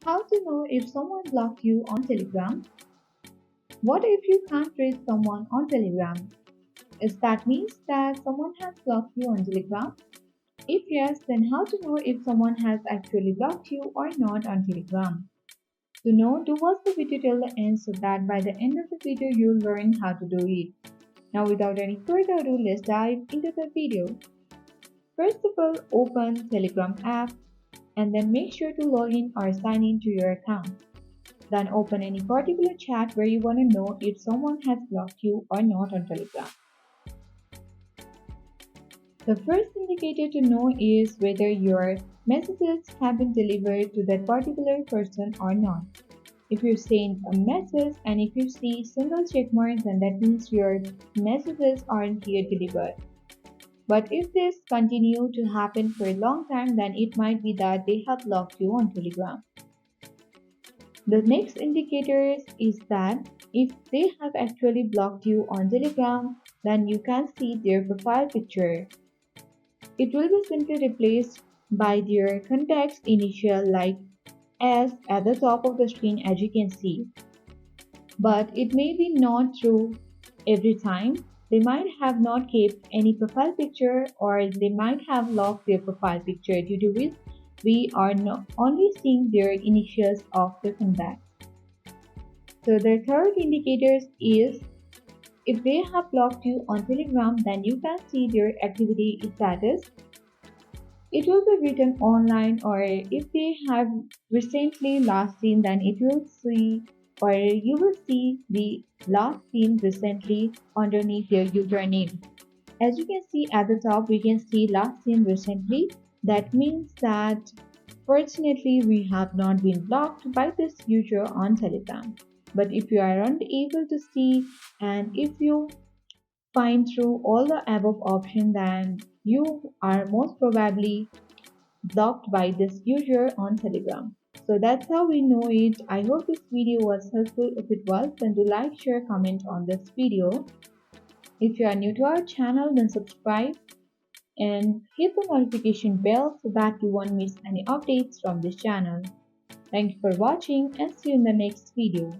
How to know if someone blocked you on Telegram? What if you can't reach someone on Telegram? Is that means that someone has blocked you on Telegram? If yes, then how to know if someone has actually blocked you or not on Telegram? To know, do watch the video till the end so that by the end of the video you'll learn how to do it. Now without any further ado, let's dive into the video. First of all, open Telegram app and then make sure to log in or sign in to your account. Then open any particular chat where you want to know if someone has blocked you or not on Telegram. The first indicator to know is whether your messages have been delivered to that particular person or not. If you send a message and if you see single check mark, then that means your messages aren't here delivered. But if this continue to happen for a long time, then it might be that they have blocked you on Telegram. The next indicator is that if they have actually blocked you on Telegram, then you can see their profile picture. It will be simply replaced by their contact's initial like S at the top of the screen as you can see. But it may be not true every time. They might have not kept any profile picture or they might have locked their profile picture due to which we are not only seeing their initials of the contact. So the third indicator is if they have blocked you on Telegram, then you can see their activity status. It will be written online, or if they have recently last seen, then it will see or you will see the last seen recently underneath their username. As you can see at the top, we can see last seen recently. That means that fortunately we have not been blocked by this user on Telegram. But if you are unable to see and if you find through all the above options, then you are most probably blocked by this user on Telegram. So that's how we know it. I hope this video was helpful. If it was, then do like, share, comment on this video. If you are new to our channel, then subscribe and hit the notification bell so that you won't miss any updates from this channel. Thank you for watching and see you in the next video.